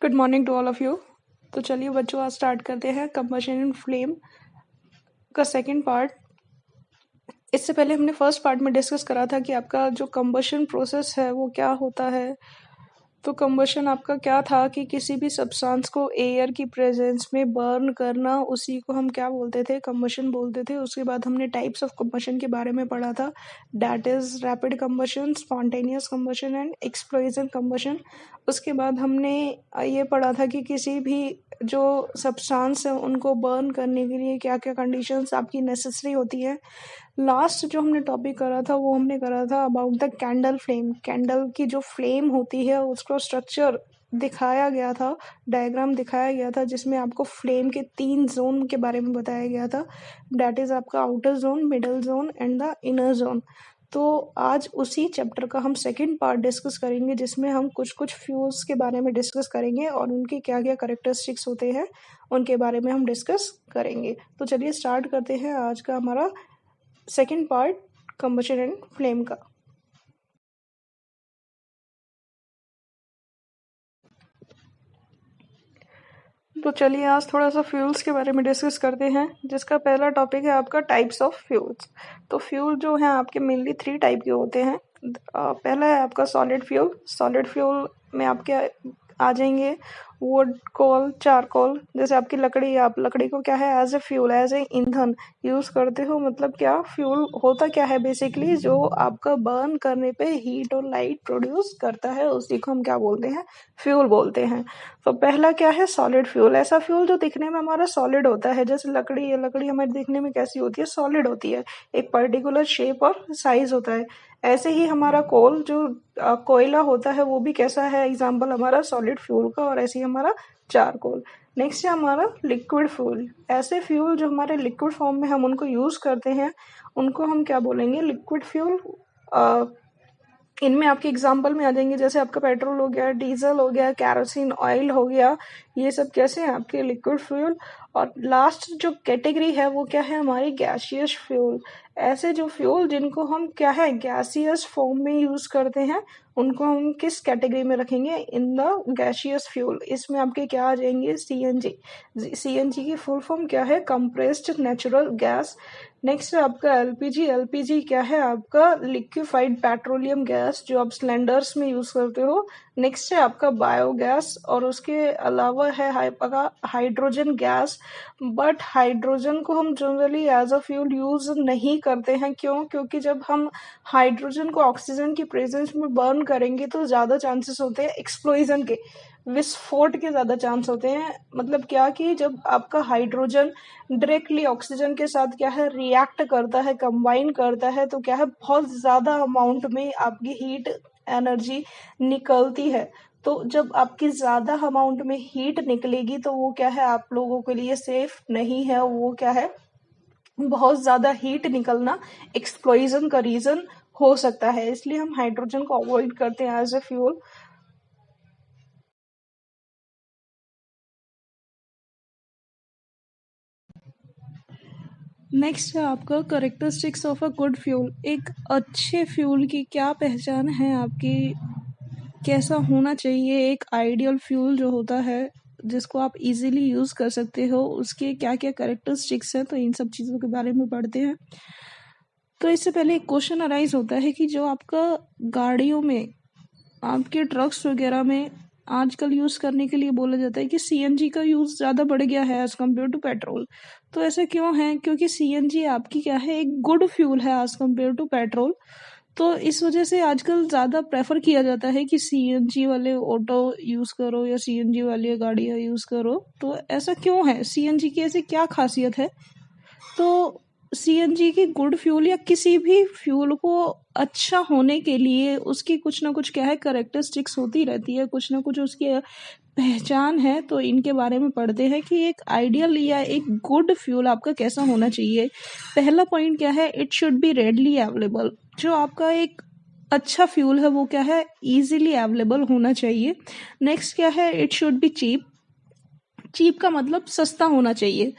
Good morning to all of you. तो चलिए बच्चों, आज स्टार्ट करते हैं कंबशन इन फ्लेम का सेकंड पार्ट। इससे पहले हमने फर्स्ट पार्ट में डिस्कस करा था कि आपका जो कंबशन प्रोसेस है वो क्या होता है। तो कंबशन आपका क्या था कि किसी भी सब्सटेंस को एयर की प्रेजेंस में बर्न करना, उसी को हम क्या बोलते थे, कंबशन बोलते थे। उसके बाद हमने टाइप्स ऑफ कंबशन के बारे में पढ़ा था, that is rapid combustion, spontaneous combustion and explosion combustion. उसके बाद हमने ये पढ़ा था कि किसी भी जो सब्सटेंस है उनको बर्न करने के लिए क्या क्या कंडीशंस आपकी नेसेसरी होती है। लास्ट जो हमने टॉपिक करा था वो हमने करा था about the candle flame. Candle की जो फ्लेम होती है उसका स्ट्रक्चर दिखाया गया था, डायग्राम दिखाया गया था, जिसमें आपको फ्लेम के 3 जोन के बारे में बताया गया था, दैट इज आपका outer zone, middle zone and the inner zone. तो आज उसी चैप्टर का हम सेकंड पार्ट डिस्कस करेंगे, जिसमें हम कुछ कुछ फ्यूल्स के बारे में डिस्कस करेंगे और उनके क्या क्या करेक्टरिस्टिक्स होते हैं उनके बारे में हम डिस्कस करेंगे। तो चलिए स्टार्ट करते हैं आज का हमारा second part combustion and flame का। तो चलिए आज थोड़ा सा फ्यूल्स के बारे में डिस्कस करते हैं, जिसका पहला टॉपिक है आपका टाइप्स ऑफ फ्यूल्स। तो फ्यूल जो है आपके मेनली 3 टाइप के होते हैं। पहला है आपका सॉलिड फ्यूल। सॉलिड फ्यूल में आपके आ जाएंगे वुड, कोल, चारकोल। जैसे आपकी लकड़ी, आप लकड़ी को क्या है as a fuel, as a ईंधन यूज करते हो। मतलब क्या फ्यूल होता क्या है बेसिकली, जो आपका बर्न करने पे हीट और लाइट प्रोड्यूस करता है, उसी को हम क्या बोलते हैं, फ्यूल बोलते हैं। तो पहला क्या है सॉलिड फ्यूल। ऐसा फ्यूल जो दिखने में हमारा सॉलिड होता है, जैसे लकड़ी है, लकड़ी हमारे दिखने में कैसी होती है, सॉलिड होती है, एक पर्टिकुलर शेप और साइज होता है। ऐसे ही हमारा कोल जो कोयला होता है वो भी कैसा है, एग्जाम्पल हमारा सॉलिड फ्यूल का, और ऐसे ही हमारा चारकोल। नेक्स्ट है हमारा लिक्विड फ्यूल। ऐसे फ्यूल जो हमारे लिक्विड फॉर्म में हम उनको यूज करते हैं, उनको हम क्या बोलेंगे, लिक्विड फ्यूल। इनमें आपके एग्जाम्पल में आ जाएंगे, जैसे आपका पेट्रोल हो गया, डीजल हो गया, कैरोसिन ऑयल हो गया, ये सब कैसे हैं आपके लिक्विड फ्यूल। और लास्ट जो कैटेगरी है वो क्या है, हमारी गैसियस फ्यूल। ऐसे जो फ्यूल जिनको हम क्या है गैसियस फॉर्म में यूज करते हैं, उनको हम किस कैटेगरी में रखेंगे, इन द गैसियस फ्यूल। इसमें आपके क्या आ जाएंगे, सीएनजी। सीएनजी की फुल फॉर्म क्या है, कंप्रेस्ड नेचुरल गैस। नेक्स्ट है आपका एलपीजी। एलपीजी क्या है, आपका लिक्विफाइड पेट्रोलियम गैस, जो आप सिलेंडर्स में यूज करते हो। नेक्स्ट है आपका बायोगैस, और उसके अलावा है आपका हाइड्रोजन गैस। बट हाइड्रोजन को हम generally as a fuel use नहीं करते हैं। क्यों? क्योंकि जब हम हाइड्रोजन को ऑक्सीजन की प्रेजेंस में बर्न करेंगे तो ज्यादा चांसेस होते हैं एक्सप्लोजन के, विस्फोट के ज्यादा चांस होते हैं। मतलब क्या कि जब आपका हाइड्रोजन डायरेक्टली ऑक्सीजन के साथ क्या है रिएक्ट करता है, कंबाइन करता है, तो क्या है बहुत ज्यादा अमाउंट में आपकी हीट एनर्जी निकलती है। तो जब आपकी ज्यादा अमाउंट में हीट निकलेगी तो वो क्या है आप लोगों के लिए सेफ नहीं है। वो क्या है, बहुत ज्यादा हीट निकलना एक्सप्लोजन का रीजन हो सकता है, इसलिए हम हाइड्रोजन को अवॉइड करते हैं एज ए फ्यूल। नेक्स्ट है आपका characteristics of a good fuel. एक अच्छे फ्यूल की क्या पहचान है आपकी, कैसा होना चाहिए एक आइडियल फ्यूल जो होता है, जिसको आप इजीली यूज कर सकते हो, उसके क्या क्या करेक्टरिस्टिक्स हैं। तो इन सब चीजों के बारे में पढ़ते हैं। तो इससे पहले एक क्वेश्चन अराइज होता है कि जो आपका गाड़ियों में, आपके ट्रक्स वगैरह में आजकल यूज करने के लिए बोला जाता है कि सीएनजी का यूज ज्यादा बढ़ गया है एज कम्पेयर टू पेट्रोल। तो ऐसा क्यों है? क्योंकि सीएनजी आपकी क्या है, एक गुड फ्यूल है एज कम्पेयर टू पेट्रोल। तो इस वजह से आजकल ज्यादा प्रेफर किया जाता है कि सीएनजी वाले ऑटो यूज करो या सीएनजी वाली गाड़ियां यूज करो। तो ऐसा क्यों है, सीएनजी की ऐसी क्या खासियत है? तो सीएनजी की गुड फ्यूल या किसी भी फ्यूल को अच्छा होने के लिए उसकी कुछ ना कुछ क्या है करेक्टरिस्टिक्स होती रहती है, कुछ ना कुछ उसकी पहचान है। तो इनके बारे में पढ़ते हैं कि एक आइडियल या एक गुड फ्यूल आपका कैसा होना चाहिए। पहला पॉइंट क्या है, it should be readily available. जो आपका एक अच्छा फ्यूल है वो क्या है, इजीली अवेलेबल होना चाहिए। नेक्स्ट क्या है, it should be cheap. Cheap का मतलब सस्ता होना चाहिए,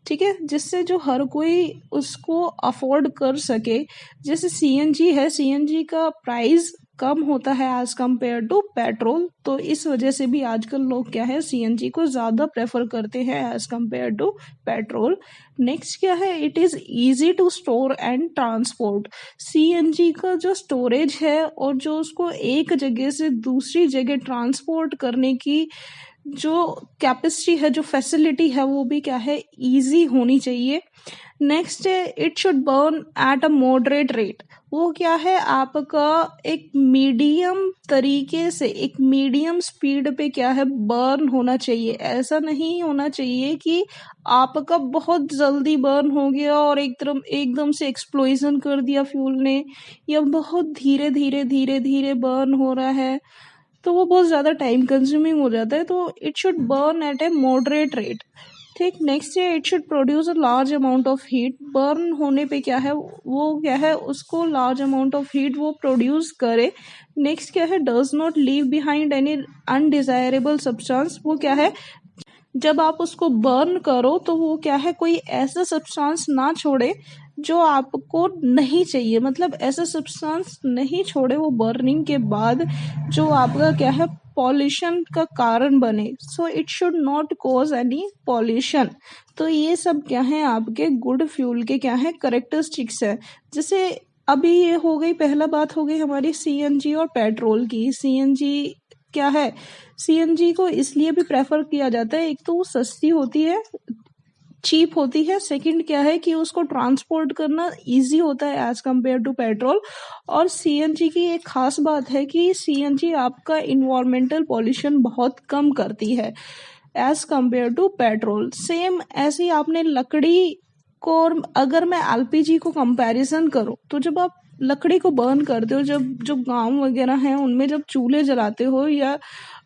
ठीक है, जिससे जो हर कोई उसको अफोर्ड कर सके। जैसे सीएनजी है, सीएनजी का प्राइस कम होता है एज कम्पेयर टू पेट्रोल, तो इस वजह से भी आजकल लोग क्या है सीएनजी को ज़्यादा प्रेफर करते हैं as compare to petrol. Next क्या है, it is easy to store and transport. CNG का जो स्टोरेज है और जो उसको एक जगह से दूसरी जगह ट्रांसपोर्ट करने की जो कैपेसिटी है, जो फैसिलिटी है, वो भी क्या है इजी होनी चाहिए। नेक्स्ट है, it should burn at a moderate rate. वो क्या है आपका एक मीडियम तरीके से, एक मीडियम स्पीड पे क्या है बर्न होना चाहिए। ऐसा नहीं होना चाहिए कि आपका बहुत जल्दी बर्न हो गया और एकदम से एक्सप्लोजन कर दिया फ्यूल ने, या बहुत धीरे धीरे धीरे धीरे बर्न हो रहा है, तो वो बहुत ज़्यादा टाइम कंज्यूमिंग हो जाता है। तो it should burn at a moderate rate. ठीक, नेक्स्ट है, it should produce a large amount of heat. Burn होने पे क्या है, वो क्या है उसको लार्ज अमाउंट ऑफ हीट वो प्रोड्यूस करे। नेक्स्ट क्या है, does not leave behind any undesirable substance. वो क्या है, जब आप उसको बर्न करो तो वो क्या है कोई ऐसा सब्सटेंस ना छोड़े जो आपको नहीं चाहिए, मतलब ऐसा सब्सटेंस नहीं छोड़े वो बर्निंग के बाद जो आपका क्या है पॉल्यूशन का कारण बने। So it should not cause any pollution. तो ये सब क्या है आपके गुड फ्यूल के क्या है करेक्टरिस्टिक्स है। जैसे अभी ये हो गई, पहला बात हो गई हमारी सीएनजी और पेट्रोल की। सीएनजी क्या है, सीएनजी को इसलिए भी प्रेफर किया जाता है, एक तो वो सस्ती होती है, चीप होती है। सेकंड क्या है कि उसको ट्रांसपोर्ट करना इजी होता है एज कम्पेयर टू पेट्रोल। और सीएनजी की एक खास बात है कि सीएनजी आपका इन्वायरमेंटल पॉल्यूशन बहुत कम करती है as compare to petrol. Same ऐसे ही आपने लकड़ी को, अगर मैं एलपीजी को कंपैरिजन करूं, तो जब आप लकड़ी को बर्न करते हो, जब जो गांव वगैरह हैं उनमें जब चूल्हे जलाते हो, या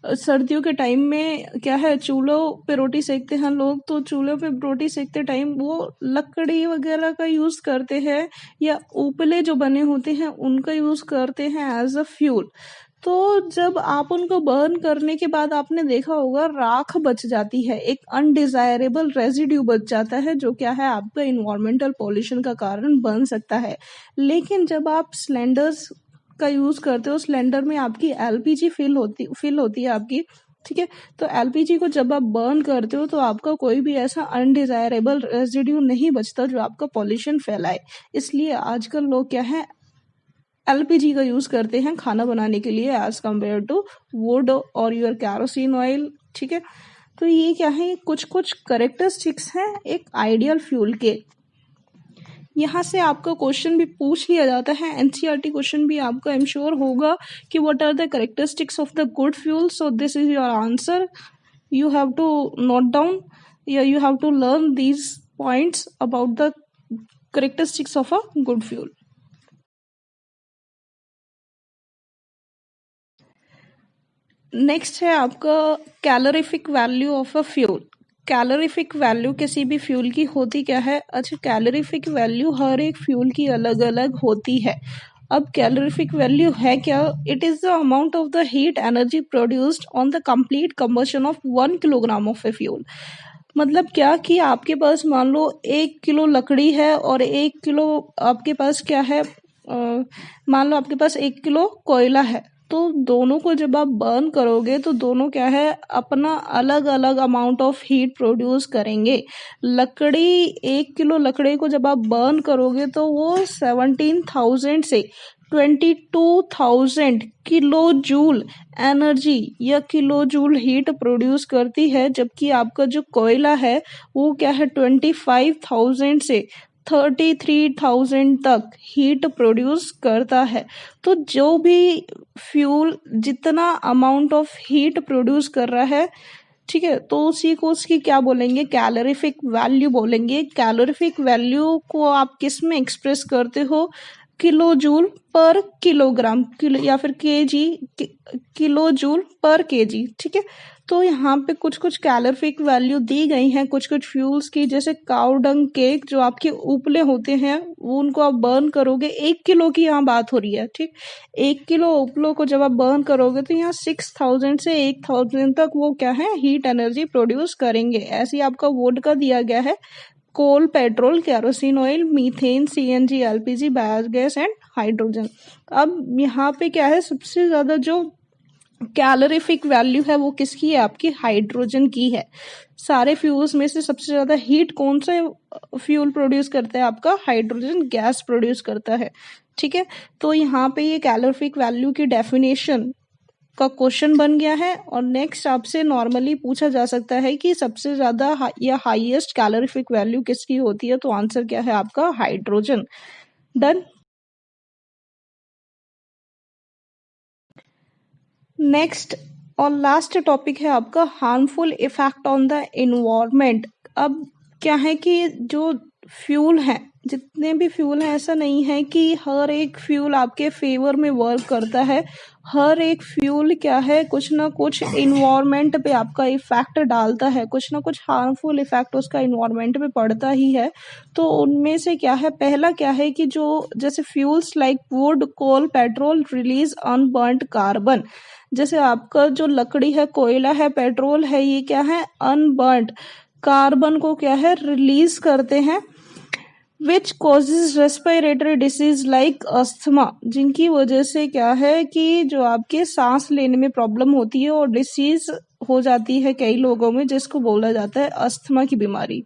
सर्दियों के टाइम में क्या है चूल्हों पे रोटी सेकते हैं लोग, तो चूल्हों पे रोटी सेकते टाइम वो लकड़ी वगैरह का यूज करते हैं, या उपले जो बने होते हैं उनका यूज करते हैं एज अ फ्यूल। तो जब आप उनको बर्न करने के बाद आपने देखा होगा राख बच जाती है, एक अनडिजायरेबल रेजिड्यू बच जाता है, जो क्या है आपका इन्वायरमेंटल पॉल्यूशन का कारण बन सकता है। लेकिन जब आप सिलेंडर्स का यूज करते हो, सिलेंडर में आपकी एलपीजी फिल होती है आपकी, ठीक है। तो एलपीजी को जब आप बर्न करते हो तो आपका कोई भी ऐसा अनडिजायरेबल रेजिड्यू नहीं बचता जो आपका पॉल्यूशन फैलाए। इसलिए आजकल लोग क्या है एलपीजी का यूज करते हैं खाना बनाने के लिए एज कम्पेयर टू वुड और योर कैरोसिन ऑयल, ठीक है। तो ये क्या है कुछ कुछ करेक्टरिस्टिक्स हैं एक आइडियल फ्यूल के। यहाँ से आपका क्वेश्चन भी पूछ लिया जाता है, एनसीईआरटी क्वेश्चन भी आपका आई एम श्योर होगा कि what are the characteristics of the good fuel. So this is your answer, you have to note down, yeah, you have to learn these points about the characteristics of a good fuel. Next है आपका calorific value of a fuel. Calorific value किसी भी fuel की होती क्या है, अच्छा calorific value हर एक फ्यूल की अलग अलग होती है। अब कैलोरीफिक वैल्यू है क्या, it is the amount of the heat energy produced on the complete combustion of 1 kilogram of a fuel. मतलब क्या कि आपके पास मान लो 1 किलो लकड़ी है और 1 किलो आपके पास क्या है, मान लो आपके पास 1 किलो कोयला है, तो दोनों को जब आप बर्न करोगे तो दोनों क्या है अपना अलग अलग अमाउंट ऑफ हीट प्रोड्यूस करेंगे। लकड़ी 1 किलो लकड़ी को जब आप बर्न करोगे तो वो 17,000 से 22,000 किलो जूल एनर्जी या किलो जूल हीट प्रोड्यूस करती है, जबकि आपका जो कोयला है वो क्या है 25,000 से 33,000 तक हीट प्रोड्यूस करता है। तो जो भी फ्यूल जितना अमाउंट ऑफ हीट प्रोड्यूस कर रहा है, ठीक है, तो उसी को उसकी क्या बोलेंगे कैलोरीफिक वैल्यू बोलेंगे। कैलोरीफिक वैल्यू को आप किस में एक्सप्रेस करते हो, किलो जूल पर किलोग्राम, किलो या फिर केजी, किलो जूल पर केजी, ठीक है। तो यहाँ पे कुछ कुछ कैलोरीफिक वैल्यू दी गई हैं कुछ कुछ फ्यूल्स की, जैसे काउ डंग केक जो आपके उपले होते हैं वो उनको आप बर्न करोगे, 1 किलो की यहाँ बात हो रही है, ठीक। 1 किलो उपलों को जब आप बर्न करोगे तो यहाँ 6,000 से 1,000 तक वो क्या है हीट एनर्जी प्रोड्यूस करेंगे। ऐसे ही आपका वुड का दिया गया है coal, petrol, kerosene oil, methane, CNG, LPG, biogas and hydrogen. अब यहाँ पे क्या है, सबसे ज्यादा जो कैलोरीफिक वैल्यू है वो किसकी है, आपकी हाइड्रोजन की है। सारे फ्यूल्स में से सबसे ज्यादा हीट कौन सा फ्यूल प्रोड्यूस करता है, आपका हाइड्रोजन गैस प्रोड्यूस करता है। ठीक है, तो यहाँ पे ये कैलोरीफिक वैल्यू की डेफिनेशन का क्वेश्चन बन गया है। और नेक्स्ट आपसे नॉर्मली पूछा जा सकता है कि सबसे ज्यादा या हाईएस्ट कैलोरीफिक वैल्यू किसकी होती है, तो आंसर क्या है आपका, हाइड्रोजन। डन। नेक्स्ट और लास्ट टॉपिक है आपका harmful effect on the environment. अब क्या है कि जो फ्यूल है, जितने भी फ्यूल हैं, ऐसा नहीं है कि हर एक फ्यूल आपके फेवर में वर्क करता है। हर एक फ्यूल क्या है, कुछ ना कुछ इन्वायरमेंट पे आपका इफेक्ट डालता है, कुछ ना कुछ हार्मफुल इफेक्ट उसका इन्वायरमेंट पे पड़ता ही है। तो उनमें से क्या है, पहला क्या है कि जो जैसे fuels like wood, coal, petrol release unburned carbon. जैसे आपका जो लकड़ी है, कोयला है, पेट्रोल है, ये क्या है, अनबर्न्ड कार्बन को क्या है, रिलीज करते हैं, which causes respiratory disease like asthma, जिनकी वजह से क्या है कि जो आपके सांस लेने में प्रॉब्लम होती है और डिसीज हो जाती है कई लोगों में, जिसको बोला जाता है अस्थमा की बीमारी।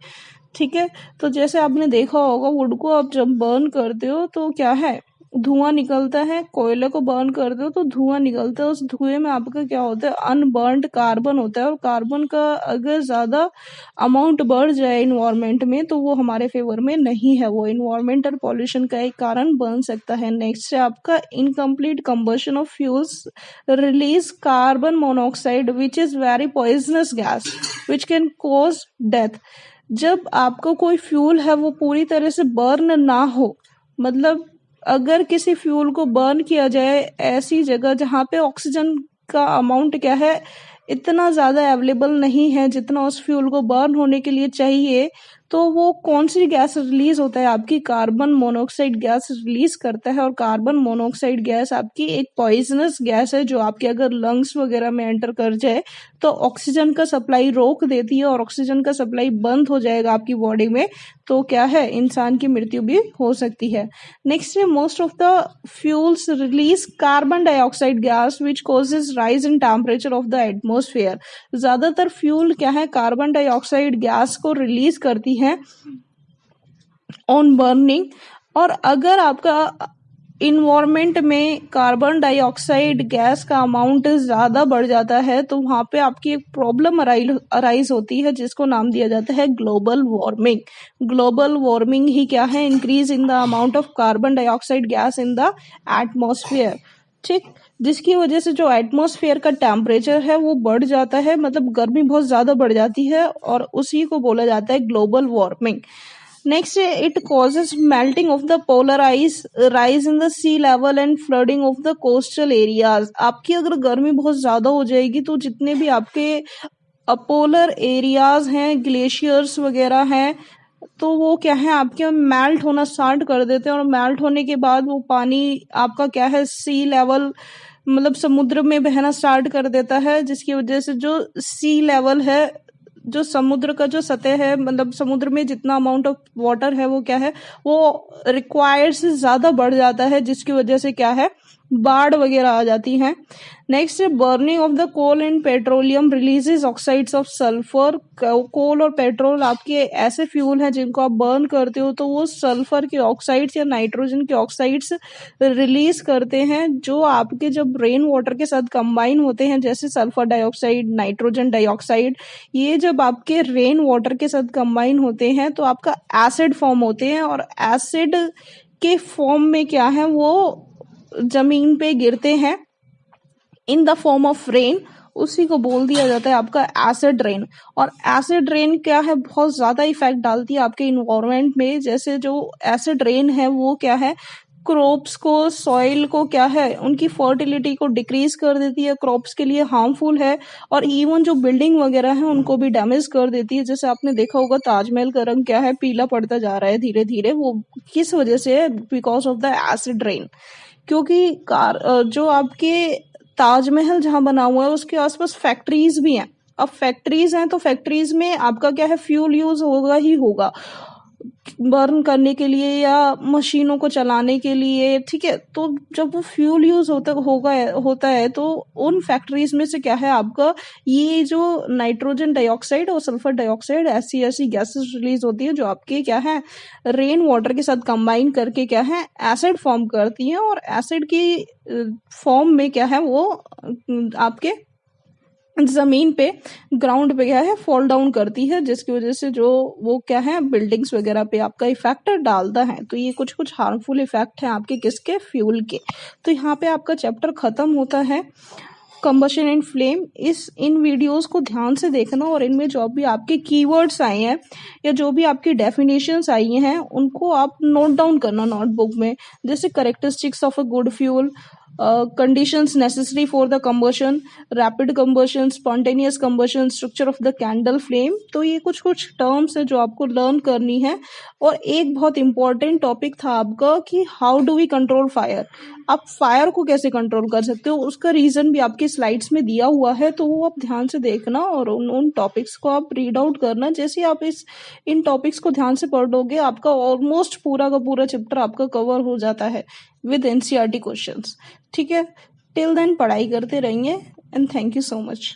ठीक है, तो जैसे आपने देखा होगा, वुड को आप जब बर्न करते हो तो क्या है, धुआं निकलता है। कोयले को बर्न करते हो तो धुआं निकलता है। उस धुएं में आपका क्या होता है, अनबर्न्ड कार्बन होता है। और कार्बन का अगर ज्यादा अमाउंट बढ़ जाए इन्वायरमेंट में तो वो हमारे फेवर में नहीं है, वो इन्वायरमेंटल पॉल्यूशन का एक कारण बन सकता है। नेक्स्ट है आपका incomplete combustion of fuels release carbon monoxide which is very poisonous gas which can cause death. जब आपको कोई फ्यूल है वो पूरी तरह से बर्न ना हो, मतलब अगर किसी फ्यूल को बर्न किया जाए ऐसी जगह जहाँ पे ऑक्सीजन का अमाउंट क्या है, इतना ज्यादा अवेलेबल नहीं है जितना उस फ्यूल को बर्न होने के लिए चाहिए, तो वो कौन सी गैस रिलीज होता है, आपकी कार्बन मोनोऑक्साइड गैस रिलीज करता है। और कार्बन मोनोऑक्साइड गैस आपकी एक पॉइजनस गैस है जो आपके अगर लंग्स वगैरह में एंटर कर जाए तो ऑक्सीजन का सप्लाई रोक देती है और ऑक्सीजन का सप्लाई बंद हो जाएगा आपकी बॉडी में, तो क्या है, इंसान की मृत्यु भी हो सकती है। नेक्स्ट है most of the fuels release carbon dioxide gas which causes rise in temperature of the atmosphere. ज्यादातर फ्यूल क्या है, कार्बन डाइऑक्साइड गैस को रिलीज करती है ऑन बर्निंग। और अगर आपका इन्वायरमेंट में कार्बन डाइऑक्साइड गैस का अमाउंट ज्यादा बढ़ जाता है तो वहां पे आपकी एक प्रॉब्लम अराइज होती है जिसको नाम दिया जाता है ग्लोबल वार्मिंग। ग्लोबल वार्मिंग ही क्या है, increase in the amount of carbon dioxide gas in the atmosphere. ठीक, जिसकी वजह से जो एटमॉस्फेयर का टेम्परेचर है वो बढ़ जाता है, मतलब गर्मी बहुत ज्यादा बढ़ जाती है और उसी को बोला जाता है global warming. Next it causes melting of the polar ice, rise in the sea level and flooding of the coastal areas. आपकी अगर गर्मी बहुत ज्यादा हो जाएगी तो जितने भी आपके पोलर एरियाज हैं, ग्लेशियर्स वगैरह हैं, तो वो क्या है, आपके मेल्ट होना स्टार्ट कर देते हैं। और मेल्ट होने के बाद वो पानी आपका क्या है, सी लेवल मतलब समुद्र में बहना स्टार्ट कर देता है, जिसकी वजह से जो सी लेवल है, जो समुद्र का जो सतह है, मतलब समुद्र में जितना अमाउंट ऑफ वाटर है वो क्या है, वो रिक्वायर्ड से ज्यादा बढ़ जाता है, जिसकी वजह से क्या है, बाढ़ वगैरह आ जाती हैं। नेक्स्ट है burning of the coal and petroleum releases oxides of sulphur. Coal और पेट्रोल आपके ऐसे फ्यूल हैं जिनको आप बर्न करते हो तो वो सल्फर के ऑक्साइड्स या नाइट्रोजन के ऑक्साइड्स रिलीज करते हैं, जो आपके जब रेन वाटर के साथ कंबाइन होते हैं, जैसे सल्फर डाइऑक्साइड, नाइट्रोजन डाइऑक्साइड, ये जब आपके रेन वाटर के साथ कंबाइन होते हैं तो आपका एसिड फॉर्म होते हैं। और एसिड के फॉर्म में क्या है, वो जमीन पे गिरते हैं in the form of rain, उसी को बोल दिया जाता है आपका एसिड रेन। और एसिड रेन क्या है, बहुत ज्यादा इफेक्ट डालती है आपके इन्वायरमेंट में। जैसे जो एसिड रेन है वो क्या है, क्रॉप्स को, सॉइल को क्या है, उनकी फर्टिलिटी को डिक्रीज कर देती है, क्रॉप्स के लिए हार्मफुल है। और इवन जो बिल्डिंग वगैरह है उनको भी डैमेज कर देती है। जैसे आपने देखा होगा ताजमहल का रंग क्या है, पीला पड़ता जा रहा है धीरे धीरे, वो किस वजह से है, because of the acid rain. क्योंकि जो आपके ताजमहल जहां बना हुआ है उसके आसपास फैक्ट्रीज भी हैं। अब फैक्ट्रीज हैं तो फैक्ट्रीज में आपका क्या है, फ्यूल यूज होगा ही होगा। बर्न करने के लिए या मशीनों को चलाने के लिए, ठीक है। तो जब वो फ्यूल यूज होता है तो उन फैक्ट्रीज में से क्या है आपका ये जो नाइट्रोजन डाइऑक्साइड और सल्फर डाइऑक्साइड ऐसी ऐसी गैसेस रिलीज होती है जो आपके क्या है रेन वाटर के साथ कंबाइन करके क्या है एसिड फॉर्म करती है, और एसिड की फॉर्म में क्या है वो आपके जमीन पे ग्राउंड पे क्या है फॉल डाउन करती है, जिसकी वजह से जो वो क्या है बिल्डिंग्स वगैरह पे आपका इफेक्ट डालता है। तो ये कुछ कुछ हार्मफुल इफेक्ट हैं आपके किसके फ्यूल के। तो यहाँ पे आपका चैप्टर खत्म होता है combustion and flame. In videos को ध्यान से देखना और इनमें जो भी आपके कीवर्ड्स आए हैं या जो भी आपकी डेफिनेशंस आई हैं उनको आप नोट डाउन करना नोटबुक में, जैसे characteristics of a good fuel, conditions necessary for the combustion, rapid combustion, spontaneous combustion, structure of the candle flame। तो ये कुछ कुछ टर्म्स है जो आपको लर्न करनी है। और एक बहुत इंपॉर्टेंट टॉपिक था आपका कि how do we control fire. आप फायर को कैसे कंट्रोल कर सकते हो उसका रीजन भी आपकी स्लाइड्स में दिया हुआ है, तो वो आप ध्यान से देखना और उन टॉपिक्स को आप रीड आउट करना। जैसे आप इन टॉपिक्स को ध्यान से पढ़ लोगे आपका ऑलमोस्ट पूरा का पूरा चैप्टर आपका कवर हो जाता है विद एनसीईआरटी क्वेश्चंस। ठीक है, टिल देन पढ़ाई करते रहेंगे and thank you so much.